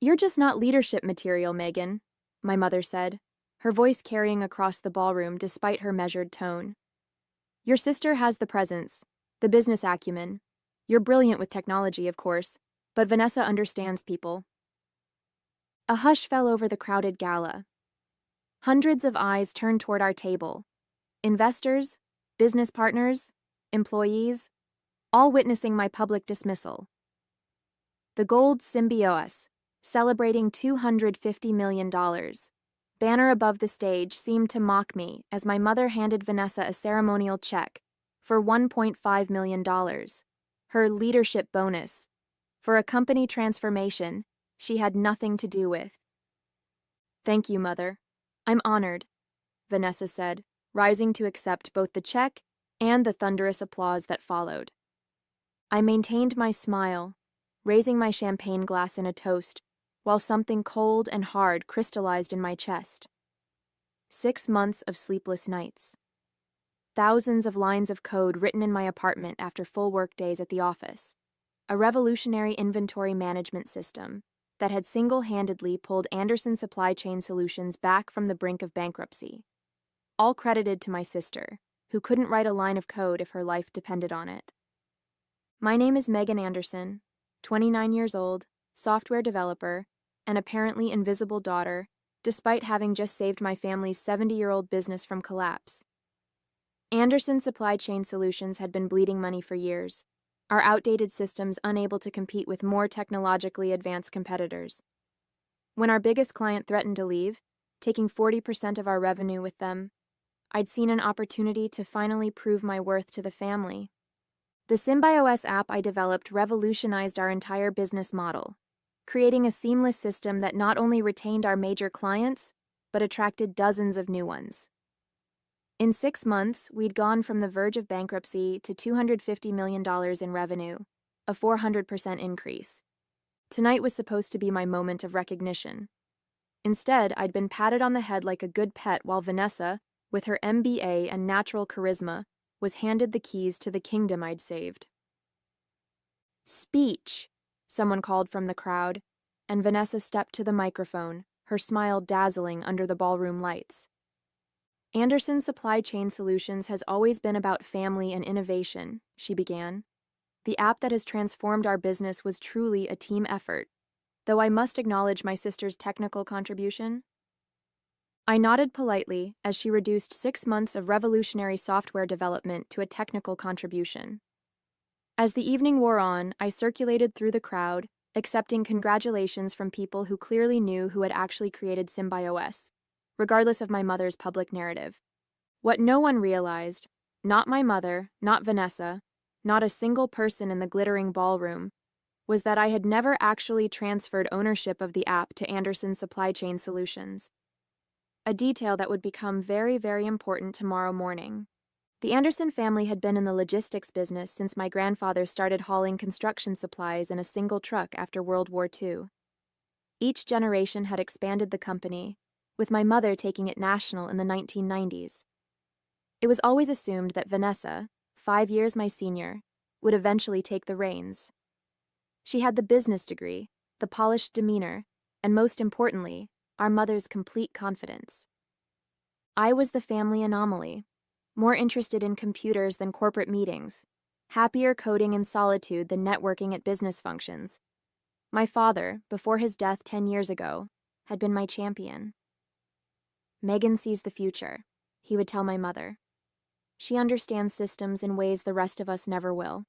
"You're just not leadership material, Megan," my mother said, her voice carrying across the ballroom despite her measured tone. "Your sister has the presence, the business acumen. You're brilliant with technology, of course, but Vanessa understands people." A hush fell over the crowded gala. Hundreds of eyes turned toward our table. Investors, business partners, employees, all witnessing my public dismissal. The gold symbiosis, celebrating $250 million. Banner above the stage seemed to mock me as my mother handed Vanessa a ceremonial check for $1.5 million, her leadership bonus, for a company transformation she had nothing to do with. "Thank you, Mother. I'm honored," Vanessa said, rising to accept both the check and the thunderous applause that followed. I maintained my smile, raising my champagne glass in a toast, while something cold and hard crystallized in my chest. 6 months of sleepless nights. Thousands of lines of code written in my apartment after full work days at the office. A revolutionary inventory management system that had single-handedly pulled Anderson Supply Chain Solutions back from the brink of bankruptcy. All credited to my sister, who couldn't write a line of code if her life depended on it. My name is Megan Anderson, 29 years old, software developer, an apparently invisible daughter, despite having just saved my family's 70-year-old business from collapse. Anderson Supply Chain Solutions had been bleeding money for years, our outdated systems unable to compete with more technologically advanced competitors. When our biggest client threatened to leave, taking 40% of our revenue with them, I'd seen an opportunity to finally prove my worth to the family. The SymbiOS app I developed revolutionized our entire business model, creating a seamless system that not only retained our major clients, but attracted dozens of new ones. In 6 months, we'd gone from the verge of bankruptcy to $250 million in revenue, a 400% increase. Tonight was supposed to be my moment of recognition. Instead, I'd been patted on the head like a good pet while Vanessa, with her MBA and natural charisma, was handed the keys to the kingdom I'd saved. "Speech," someone called from the crowd, and Vanessa stepped to the microphone, her smile dazzling under the ballroom lights. "Anderson Supply Chain Solutions has always been about family and innovation," she began. "The app that has transformed our business was truly a team effort, though I must acknowledge my sister's technical contribution." I nodded politely as she reduced 6 months of revolutionary software development to a technical contribution. As the evening wore on, I circulated through the crowd, accepting congratulations from people who clearly knew who had actually created SymbiOS, regardless of my mother's public narrative. What no one realized, not my mother, not Vanessa, not a single person in the glittering ballroom, was that I had never actually transferred ownership of the app to Anderson Supply Chain Solutions. A detail that would become very, very important tomorrow morning. The Anderson family had been in the logistics business since my grandfather started hauling construction supplies in a single truck after World War II. Each generation had expanded the company, with my mother taking it national in the 1990s. It was always assumed that Vanessa, 5 years my senior, would eventually take the reins. She had the business degree, the polished demeanor, and most importantly, our mother's complete confidence. I was the family anomaly, more interested in computers than corporate meetings, happier coding in solitude than networking at business functions. My father, before his death 10 years ago, had been my champion. "Megan sees the future," he would tell my mother. "She understands systems in ways the rest of us never will."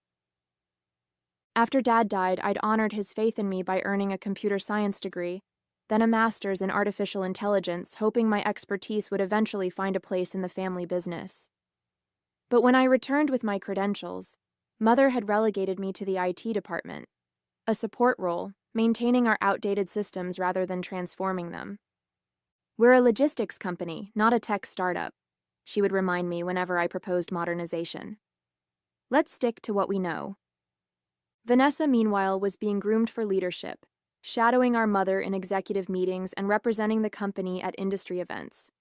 After Dad died, I'd honored his faith in me by earning a computer science degree, then a master's in artificial intelligence, hoping my expertise would eventually find a place in the family business. But when I returned with my credentials, Mother had relegated me to the IT department, a support role, maintaining our outdated systems rather than transforming them. "We're a logistics company, not a tech startup," she would remind me whenever I proposed modernization. "Let's stick to what we know." Vanessa, meanwhile, was being groomed for leadership, shadowing our mother in executive meetings and representing the company at industry events.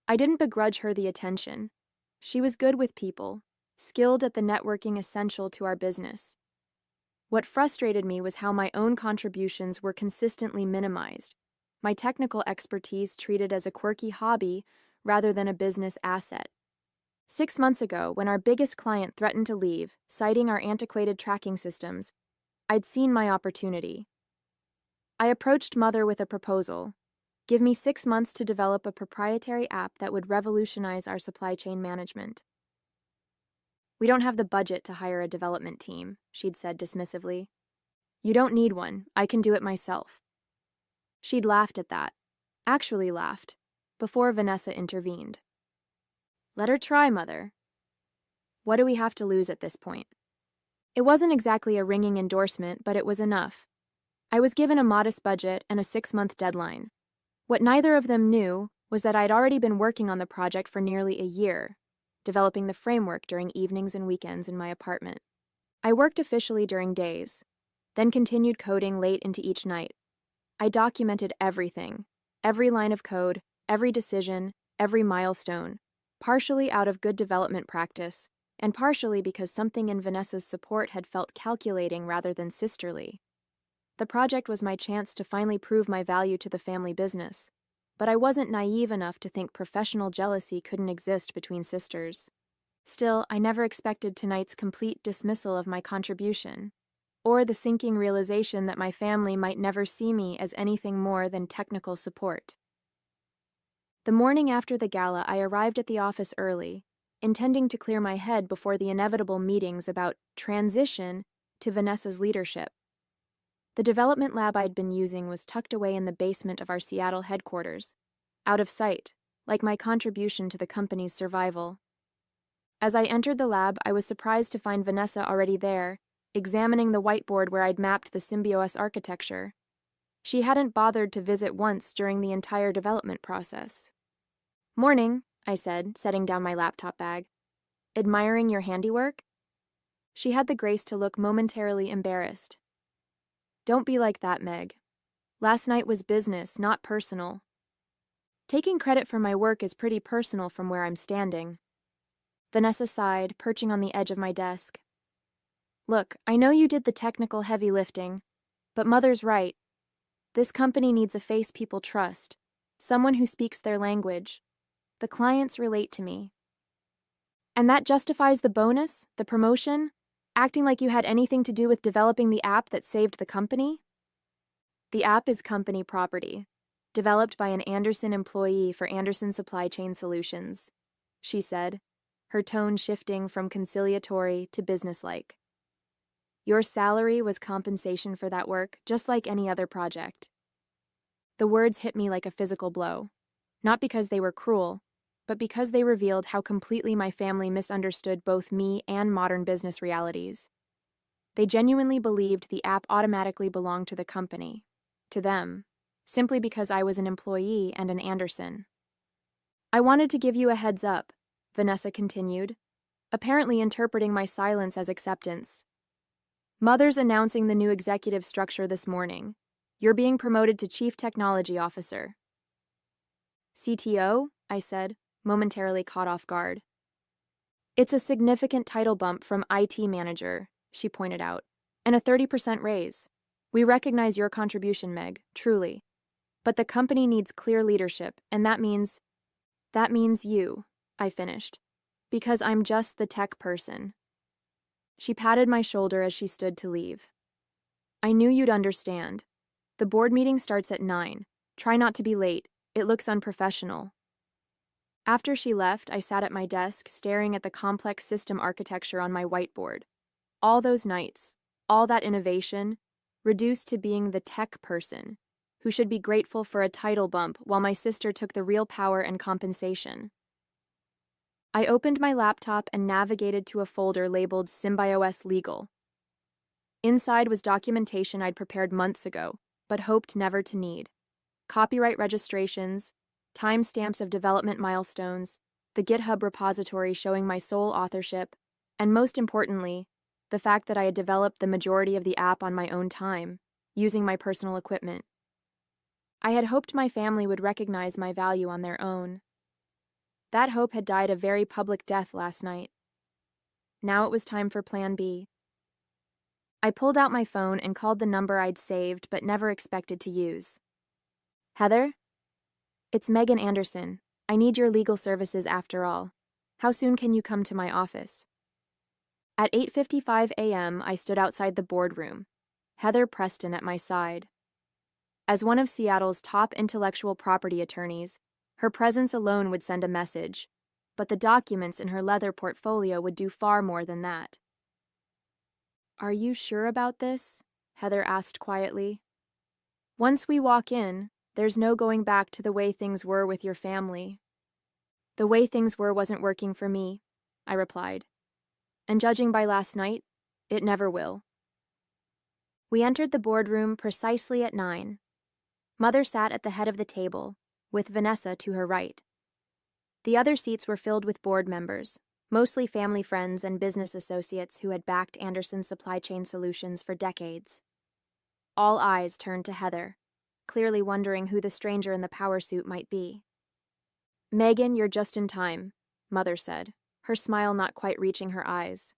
I didn't begrudge her the attention. She was good with people, skilled at the networking essential to our business. What frustrated me was how my own contributions were consistently minimized, my technical expertise treated as a quirky hobby rather than a business asset. 6 months ago, when our biggest client threatened to leave, citing our antiquated tracking systems, I'd seen my opportunity. I approached Mother with a proposal. Give me 6 months to develop a proprietary app that would revolutionize our supply chain management. We don't have the budget to hire a development team, she'd said dismissively. You don't need one, I can do it myself. She'd laughed at that, actually laughed, before Vanessa intervened. Let her try, Mother. What do we have to lose at this point? It wasn't exactly a ringing endorsement, but it was enough. I was given a modest budget and a 6-month deadline. What neither of them knew was that I'd already been working on the project for nearly a year, developing the framework during evenings and weekends in my apartment. I worked officially during days, then continued coding late into each night. I documented everything, every line of code, every decision, every milestone, partially out of good development practice, and partially because something in Vanessa's support had felt calculating rather than sisterly. The project was my chance to finally prove my value to the family business, but I wasn't naive enough to think professional jealousy couldn't exist between sisters. Still, I never expected tonight's complete dismissal of my contribution, or the sinking realization that my family might never see me as anything more than technical support. The morning after the gala, I arrived at the office early, intending to clear my head before the inevitable meetings about transition to Vanessa's leadership. The development lab I'd been using was tucked away in the basement of our Seattle headquarters, out of sight, like my contribution to the company's survival. As I entered the lab, I was surprised to find Vanessa already there, examining the whiteboard where I'd mapped the Symbiosis architecture. She hadn't bothered to visit once during the entire development process. Morning, I said, setting down my laptop bag. Admiring your handiwork? She had the grace to look momentarily embarrassed. Don't be like that, Meg. Last night was business, not personal. Taking credit for my work is pretty personal from where I'm standing. Vanessa sighed, perching on the edge of my desk. Look, I know you did the technical heavy lifting, but Mother's right. This company needs a face people trust, someone who speaks their language. The clients relate to me. And that justifies the bonus, the promotion, acting like you had anything to do with developing the app that saved the company? The app is company property, developed by an Anderson employee for Anderson Supply Chain Solutions, she said, her tone shifting from conciliatory to businesslike. Your salary was compensation for that work, just like any other project. The words hit me like a physical blow, not because they were cruel, but because they revealed how completely my family misunderstood both me and modern business realities. They genuinely believed the app automatically belonged to the company, to them, simply because I was an employee and an Anderson. I wanted to give you a heads up, Vanessa continued, apparently interpreting my silence as acceptance. Mother's announcing the new executive structure this morning. You're being promoted to Chief Technology Officer. CTO? I said, momentarily caught off guard. It's a significant title bump from IT manager, she pointed out, and a 30% raise. We recognize your contribution, Meg, truly. But the company needs clear leadership, and that means you, I finished, because I'm just the tech person. She patted my shoulder as she stood to leave. I knew you'd understand. The board meeting starts at 9. Try not to be late. It looks unprofessional. After she left, I sat at my desk, staring at the complex system architecture on my whiteboard. All those nights, all that innovation, reduced to being the tech person, who should be grateful for a title bump while my sister took the real power and compensation. I opened my laptop and navigated to a folder labeled Symbiosis Legal. Inside was documentation I'd prepared months ago, but hoped never to need. Copyright registrations, timestamps of development milestones, the GitHub repository showing my sole authorship, and most importantly, the fact that I had developed the majority of the app on my own time, using my personal equipment. I had hoped my family would recognize my value on their own. That hope had died a very public death last night. Now it was time for Plan B. I pulled out my phone and called the number I'd saved but never expected to use. Heather? It's Megan Anderson. I need your legal services after all. How soon can you come to my office? At 8:55 a.m., I stood outside the boardroom, Heather Preston at my side. As one of Seattle's top intellectual property attorneys, her presence alone would send a message, but the documents in her leather portfolio would do far more than that. Are you sure about this? Heather asked quietly. Once we walk in, there's no going back to the way things were with your family. The way things were wasn't working for me, I replied. And judging by last night, it never will. We entered the boardroom precisely at 9. Mother sat at the head of the table, with Vanessa to her right. The other seats were filled with board members, mostly family friends and business associates who had backed Anderson Supply Chain Solutions for decades. All eyes turned to Heather, clearly wondering who the stranger in the power suit might be. Megan, you're just in time, Mother said, her smile not quite reaching her eyes.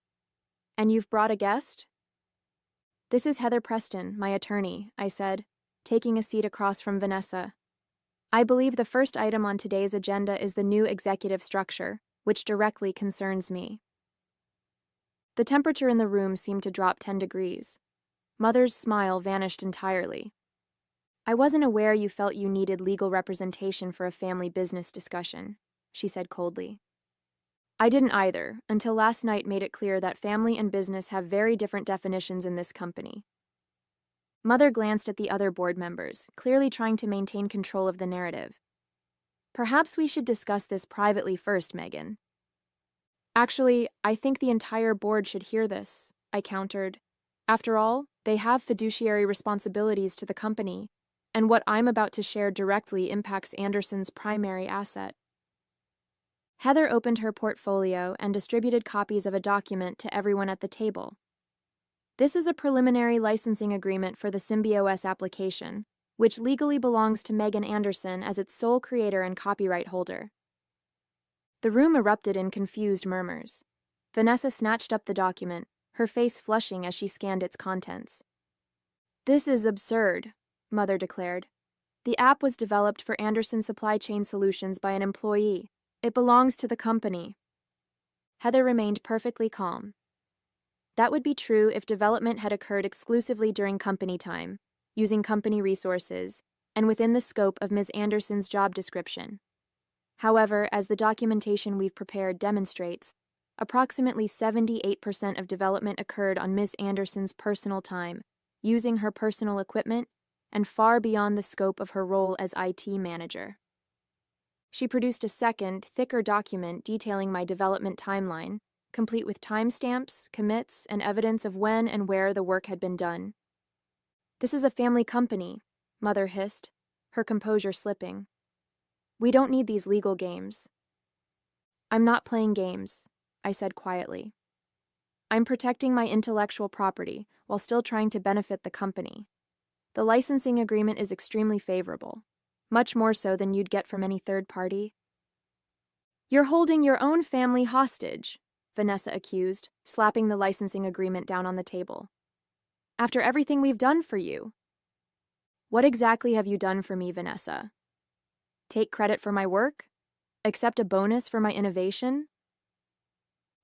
And you've brought a guest? This is Heather Preston, my attorney, I said, taking a seat across from Vanessa. I believe the first item on today's agenda is the new executive structure, which directly concerns me. The temperature in the room seemed to drop 10 degrees. Mother's smile vanished entirely. I wasn't aware you felt you needed legal representation for a family business discussion, she said coldly. I didn't either, until last night made it clear that family and business have very different definitions in this company. Mother glanced at the other board members, clearly trying to maintain control of the narrative. Perhaps we should discuss this privately first, Megan. Actually, I think the entire board should hear this, I countered. After all, they have fiduciary responsibilities to the company, and what I'm about to share directly impacts Anderson's primary asset. Heather opened her portfolio and distributed copies of a document to everyone at the table. This is a preliminary licensing agreement for the SymbioS application, which legally belongs to Megan Anderson as its sole creator and copyright holder. The room erupted in confused murmurs. Vanessa snatched up the document, her face flushing as she scanned its contents. This is absurd, Mother declared. The app was developed for Anderson Supply Chain Solutions by an employee. It belongs to the company. Heather remained perfectly calm. That would be true if development had occurred exclusively during company time, using company resources, and within the scope of Ms. Anderson's job description. However, as the documentation we've prepared demonstrates, approximately 78% of development occurred on Ms. Anderson's personal time, using her personal equipment, and far beyond the scope of her role as IT manager. She produced a second, thicker document detailing my development timeline, complete with timestamps, commits, and evidence of when and where the work had been done. This is a family company, Mother hissed, her composure slipping. We don't need these legal games. I'm not playing games, I said quietly. I'm protecting my intellectual property while still trying to benefit the company. The licensing agreement is extremely favorable, much more so than you'd get from any third party. You're holding your own family hostage, Vanessa accused, slapping the licensing agreement down on the table. After everything we've done for you. What exactly have you done for me, Vanessa? Take credit for my work? Accept a bonus for my innovation?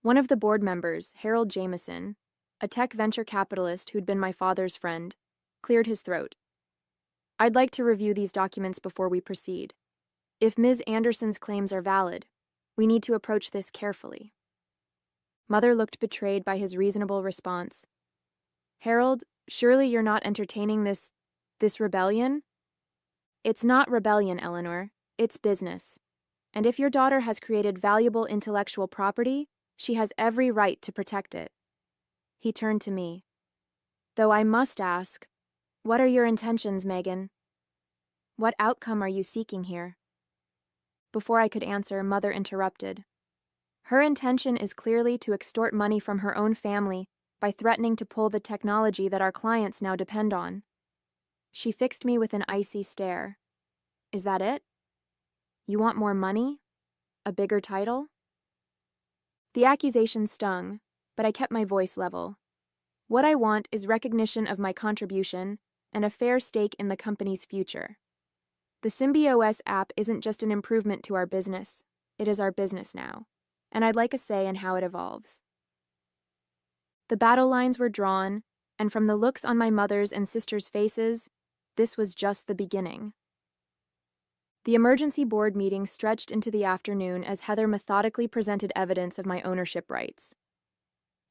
One of the board members, Harold Jameson, a tech venture capitalist who'd been my father's friend, cleared his throat. I'd like to review these documents before we proceed. If Ms. Anderson's claims are valid, we need to approach this carefully. Mother looked betrayed by his reasonable response. Harold, surely you're not entertaining this rebellion? It's not rebellion, Eleanor. It's business. And if your daughter has created valuable intellectual property, she has every right to protect it. He turned to me. Though I must ask, what are your intentions, Megan? What outcome are you seeking here? Before I could answer, Mother interrupted. Her intention is clearly to extort money from her own family by threatening to pull the technology that our clients now depend on. She fixed me with an icy stare. Is that it? You want more money? A bigger title? The accusation stung, but I kept my voice level. What I want is recognition of my contribution and a fair stake in the company's future. The SymbioS app isn't just an improvement to our business, it is our business now, and I'd like a say in how it evolves. The battle lines were drawn, and from the looks on my mother's and sister's faces, this was just the beginning. The emergency board meeting stretched into the afternoon as Heather methodically presented evidence of my ownership rights.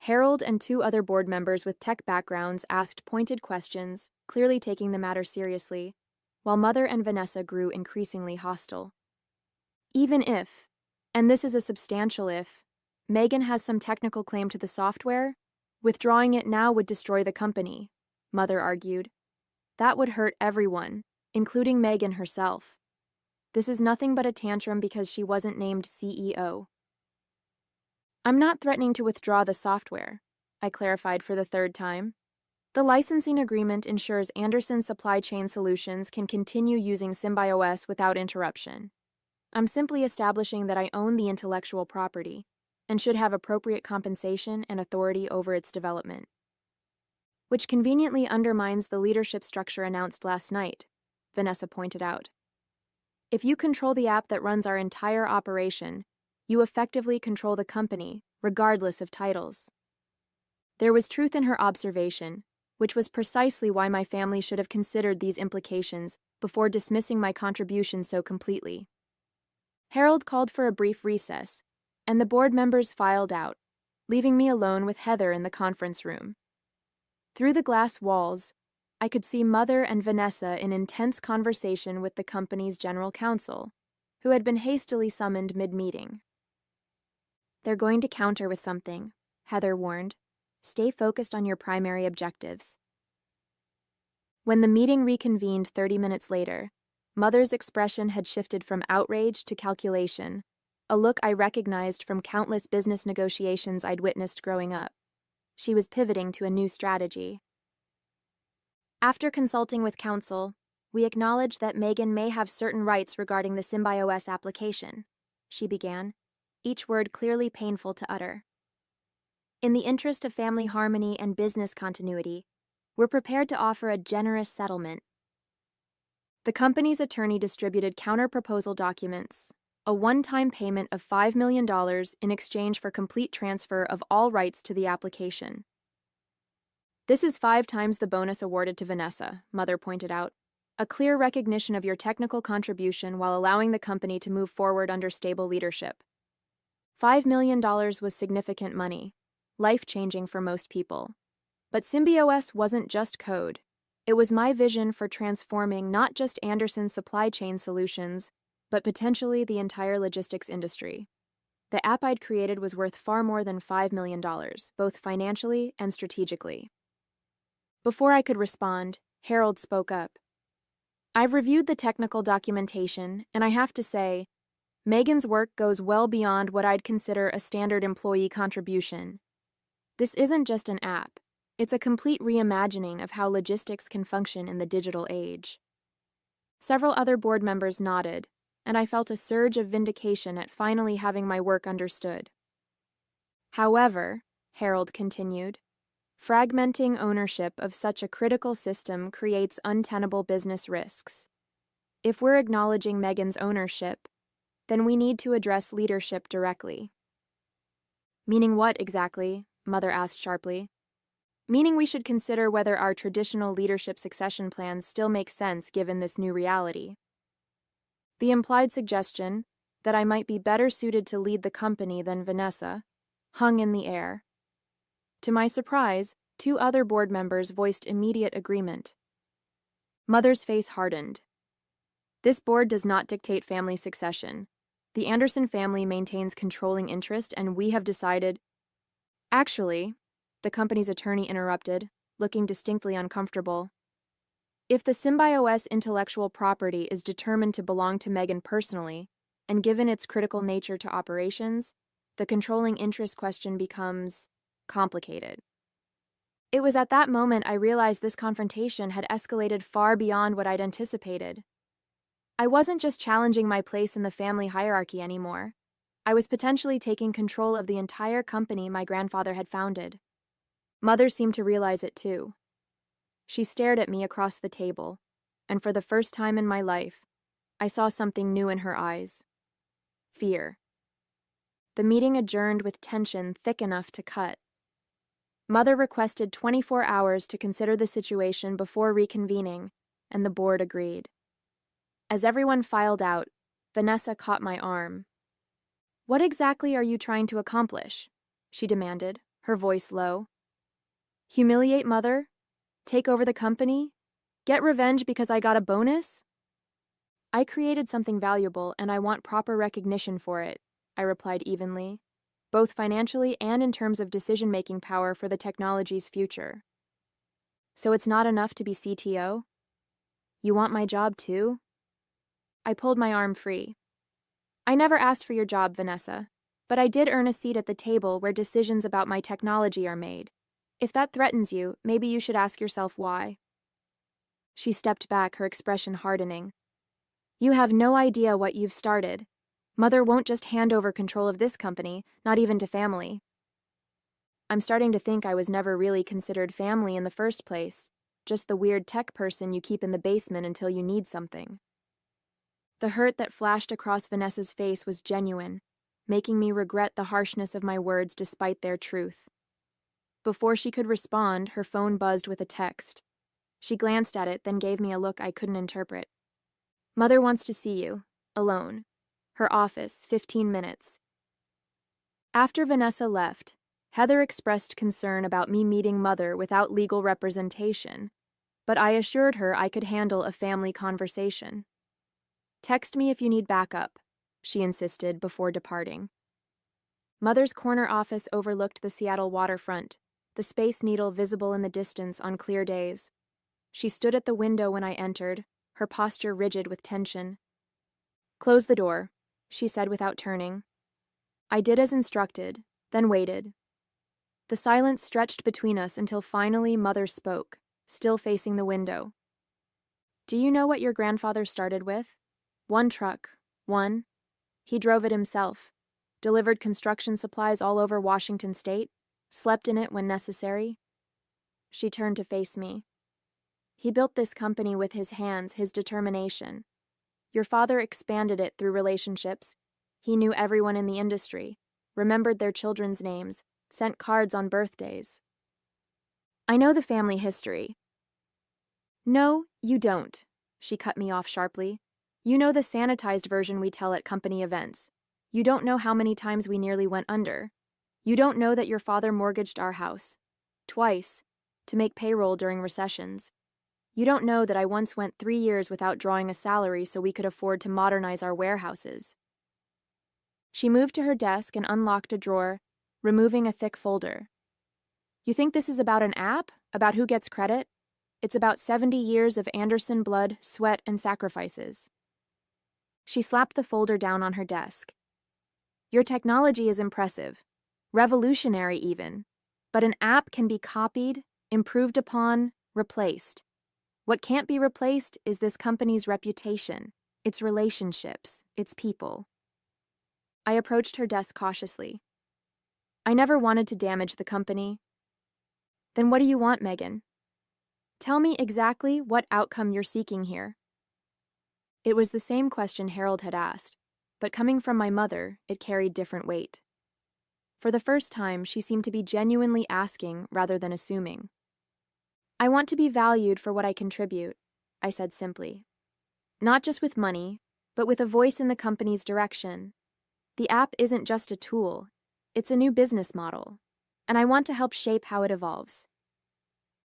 Harold and two other board members with tech backgrounds asked pointed questions, clearly taking the matter seriously, while Mother and Vanessa grew increasingly hostile. Even if, and this is a substantial if, Megan has some technical claim to the software, withdrawing it now would destroy the company, Mother argued. That would hurt everyone, including Megan herself. This is nothing but a tantrum because she wasn't named CEO. I'm not threatening to withdraw the software, I clarified for the third time. The licensing agreement ensures Anderson Supply Chain Solutions can continue using SymbioS without interruption. I'm simply establishing that I own the intellectual property and should have appropriate compensation and authority over its development. Which conveniently undermines the leadership structure announced last night, Vanessa pointed out. If you control the app that runs our entire operation, you effectively control the company, regardless of titles. There was truth in her observation, which was precisely why my family should have considered these implications before dismissing my contribution so completely. Harold called for a brief recess, and the board members filed out, leaving me alone with Heather in the conference room. Through the glass walls, I could see Mother and Vanessa in intense conversation with the company's general counsel, who had been hastily summoned mid-meeting. They're going to counter with something, Heather warned. Stay focused on your primary objectives. When the meeting reconvened 30 minutes later, Mother's expression had shifted from outrage to calculation, a look I recognized from countless business negotiations I'd witnessed growing up. She was pivoting to a new strategy. After consulting with counsel, we acknowledge that Megan may have certain rights regarding the SymbioS application, she began, each word clearly painful to utter. In the interest of family harmony and business continuity, we're prepared to offer a generous settlement. The company's attorney distributed counter-proposal documents, a one-time payment of $5 million in exchange for complete transfer of all rights to the application. This is 5 times the bonus awarded to Vanessa, Mother pointed out, a clear recognition of your technical contribution while allowing the company to move forward under stable leadership. $5 million was significant money, life-changing for most people. But SymbioS wasn't just code. It was my vision for transforming not just Anderson's supply chain solutions, but potentially the entire logistics industry. The app I'd created was worth far more than $5 million, both financially and strategically. Before I could respond, Harold spoke up. I've reviewed the technical documentation, and I have to say, Megan's work goes well beyond what I'd consider a standard employee contribution. This isn't just an app. It's a complete reimagining of how logistics can function in the digital age. Several other board members nodded, and I felt a surge of vindication at finally having my work understood. However, Harold continued, fragmenting ownership of such a critical system creates untenable business risks. If we're acknowledging Megan's ownership, then we need to address leadership directly. Meaning what exactly? Mother asked sharply. Meaning we should consider whether our traditional leadership succession plans still make sense given this new reality. The implied suggestion, that I might be better suited to lead the company than Vanessa, hung in the air. To my surprise, 2 other board members voiced immediate agreement. Mother's face hardened. This board does not dictate family succession. The Anderson family maintains controlling interest, and we have decided... Actually, the company's attorney interrupted, looking distinctly uncomfortable. If the SymbioS intellectual property is determined to belong to Megan personally, and given its critical nature to operations, the controlling interest question becomes complicated. It was at that moment I realized this confrontation had escalated far beyond what I'd anticipated. I wasn't just challenging my place in the family hierarchy anymore. I was potentially taking control of the entire company my grandfather had founded. Mother seemed to realize it too. She stared at me across the table, and for the first time in my life, I saw something new in her eyes. Fear. The meeting adjourned with tension thick enough to cut. Mother requested 24 hours to consider the situation before reconvening, and the board agreed. As everyone filed out, Vanessa caught my arm. "What exactly are you trying to accomplish?" she demanded, her voice low. "Humiliate Mother? Take over the company? Get revenge because I got a bonus?" "I created something valuable and I want proper recognition for it," I replied evenly, both financially and in terms of decision-making power for the technology's future. "So it's not enough to be CTO? You want my job too?" I pulled my arm free. "I never asked for your job, Vanessa, but I did earn a seat at the table where decisions about my technology are made. If that threatens you, maybe you should ask yourself why." She stepped back, her expression hardening. "You have no idea what you've started. Mother won't just hand over control of this company, not even to family." I'm starting to think I was never really considered family in the first place, just the weird tech person you keep in the basement until you need something. The hurt that flashed across Vanessa's face was genuine, making me regret the harshness of my words despite their truth. Before she could respond, her phone buzzed with a text. She glanced at it, then gave me a look I couldn't interpret. "Mother wants to see you, alone. Her office, 15 minutes. After Vanessa left, Heather expressed concern about me meeting Mother without legal representation, but I assured her I could handle a family conversation. "Text me if you need backup," she insisted before departing. Mother's corner office overlooked the Seattle waterfront, the Space Needle visible in the distance on clear days. She stood at the window when I entered, her posture rigid with tension. "Close the door," she said without turning. I did as instructed, then waited. The silence stretched between us until finally Mother spoke, still facing the window. "Do you know what your grandfather started with? One truck. One. He drove it himself, delivered construction supplies all over Washington state, slept in it when necessary." She turned to face me. "He built this company with his hands, his determination. Your father expanded it through relationships. He knew everyone in the industry, remembered their children's names, sent cards on birthdays." "I know the family history." "No, you don't," she cut me off sharply. "You know the sanitized version we tell at company events. You don't know how many times we nearly went under. You don't know that your father mortgaged our house. Twice. To make payroll during recessions. You don't know that I once went 3 years without drawing a salary so we could afford to modernize our warehouses." She moved to her desk and unlocked a drawer, removing a thick folder. "You think this is about an app? About who gets credit? It's about 70 years of Anderson blood, sweat, and sacrifices." She slapped the folder down on her desk. "Your technology is impressive, revolutionary even, but an app can be copied, improved upon, replaced. What can't be replaced is this company's reputation, its relationships, its people." I approached her desk cautiously. "I never wanted to damage the company." "Then what do you want, Megan? Tell me exactly what outcome you're seeking here." It was the same question Harold had asked, but coming from my mother, it carried different weight. For the first time, she seemed to be genuinely asking rather than assuming. "I want to be valued for what I contribute," I said simply. "Not just with money, but with a voice in the company's direction. The app isn't just a tool, it's a new business model, and I want to help shape how it evolves."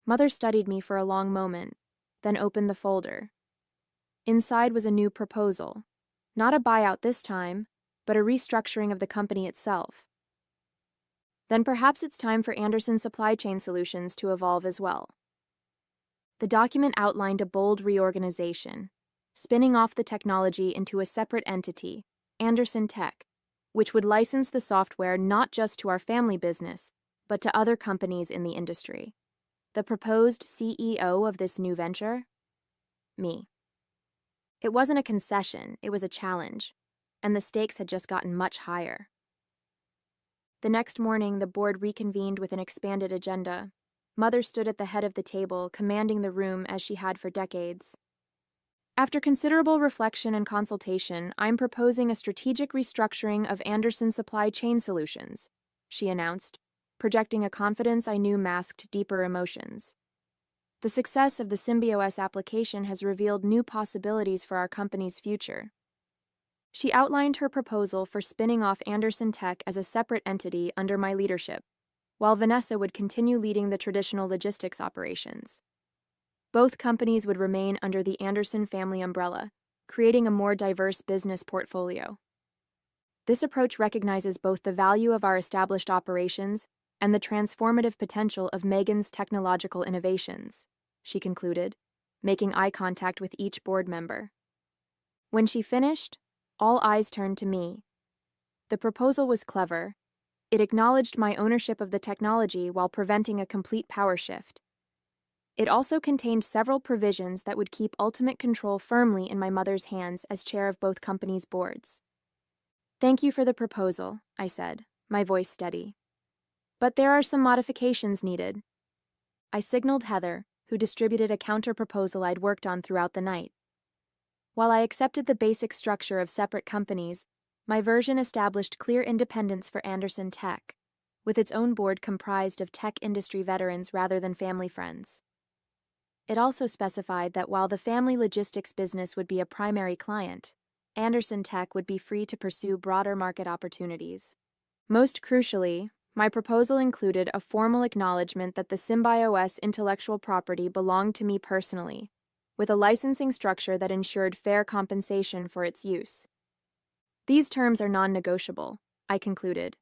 Mother studied me for a long moment, then opened the folder. Inside was a new proposal. Not a buyout this time, but a restructuring of the company itself. "Then perhaps it's time for Anderson Supply Chain Solutions to evolve as well." The document outlined a bold reorganization, spinning off the technology into a separate entity, Anderson Tech, which would license the software not just to our family business, but to other companies in the industry. The proposed CEO of this new venture? Me. It wasn't a concession, it was a challenge, and the stakes had just gotten much higher. The next morning, the board reconvened with an expanded agenda. Mother stood at the head of the table, commanding the room as she had for decades. After considerable reflection and consultation, I'm proposing a strategic restructuring of Anderson Supply Chain Solutions, she announced, projecting a confidence I knew masked deeper emotions. The success of the SymbioS application has revealed new possibilities for our company's future. She outlined her proposal for spinning off Anderson Tech as a separate entity under my leadership, while Vanessa would continue leading the traditional logistics operations. Both companies would remain under the Anderson family umbrella, creating a more diverse business portfolio. This approach recognizes both the value of our established operations and the transformative potential of Megan's technological innovations, she concluded, making eye contact with each board member. When she finished, all eyes turned to me. The proposal was clever. It acknowledged my ownership of the technology while preventing a complete power shift. It also contained several provisions that would keep ultimate control firmly in my mother's hands as chair of both companies' boards. "Thank you for the proposal," I said, my voice steady. "But there are some modifications needed." I signaled Heather, who distributed a counter-proposal I'd worked on throughout the night. While I accepted the basic structure of separate companies, my version established clear independence for Anderson Tech, with its own board comprised of tech industry veterans rather than family friends. It also specified that while the family logistics business would be a primary client, Anderson Tech would be free to pursue broader market opportunities. Most crucially, my proposal included a formal acknowledgement that the SymbioS intellectual property belonged to me personally, with a licensing structure that ensured fair compensation for its use. These terms are non-negotiable, I concluded.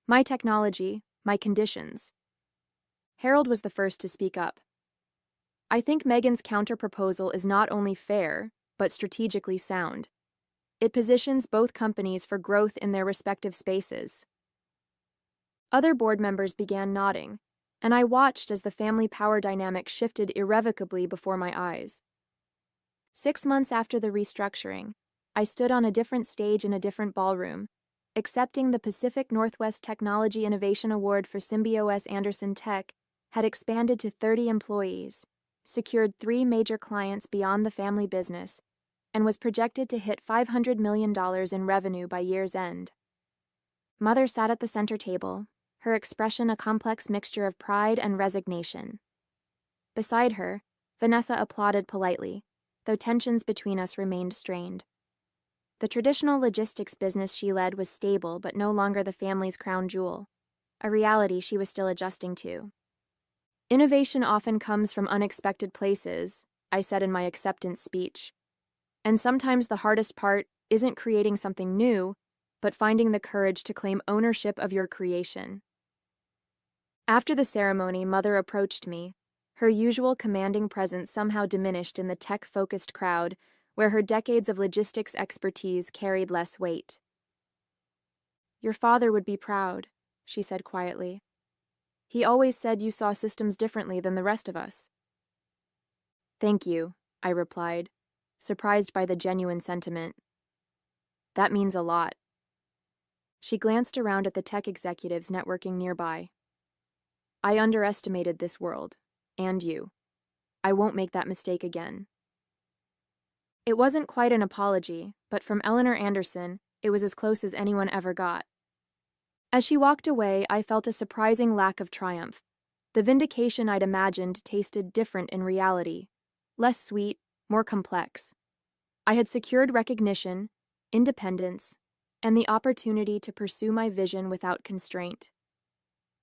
My technology, my conditions. Harold was the first to speak up. "I think Megan's counter-proposal is not only fair, but strategically sound. It positions both companies for growth in their respective spaces." Other board members began nodding, and I watched as the family power dynamic shifted irrevocably before my eyes. 6 months after the restructuring, I stood on a different stage in a different ballroom, accepting the Pacific Northwest Technology Innovation Award for SymbioS. Anderson Tech had expanded to 30 employees, secured 3 major clients beyond the family business, and was projected to hit $500 million in revenue by year's end. Mother sat at the center table, her expression a complex mixture of pride and resignation. Beside her, Vanessa applauded politely, though tensions between us remained strained. The traditional logistics business she led was stable but no longer the family's crown jewel, a reality she was still adjusting to. "Innovation often comes from unexpected places," I said in my acceptance speech. "And sometimes the hardest part isn't creating something new, but finding the courage to claim ownership of your creation." After the ceremony, Mother approached me, her usual commanding presence somehow diminished in the tech-focused crowd, where her decades of logistics expertise carried less weight. "Your father would be proud," she said quietly. "He always said you saw systems differently than the rest of us." "Thank you," I replied, surprised by the genuine sentiment. "That means a lot." She glanced around at the tech executives networking nearby. "I underestimated this world, and you. I won't make that mistake again." It wasn't quite an apology, but from Eleanor Anderson, it was as close as anyone ever got. As she walked away, I felt a surprising lack of triumph. The vindication I'd imagined tasted different in reality, less sweet, more complex. I had secured recognition, independence, and the opportunity to pursue my vision without constraint.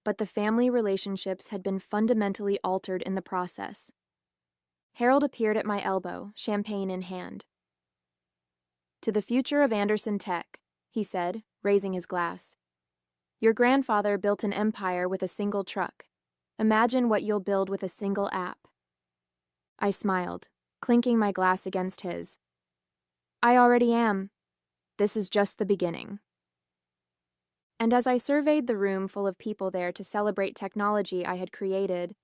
But the family relationships had been fundamentally altered in the process. Harold appeared at my elbow, champagne in hand. "To the future of Anderson Tech," he said, raising his glass. "Your grandfather built an empire with a single truck. Imagine what you'll build with a single app." I smiled, clinking my glass against his. "I already am. This is just the beginning." And as I surveyed the room full of people there to celebrate technology I had created,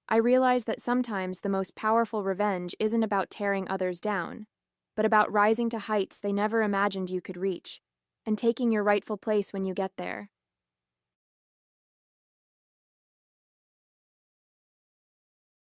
I realized that sometimes the most powerful revenge isn't about tearing others down, but about rising to heights they never imagined you could reach, and taking your rightful place when you get there.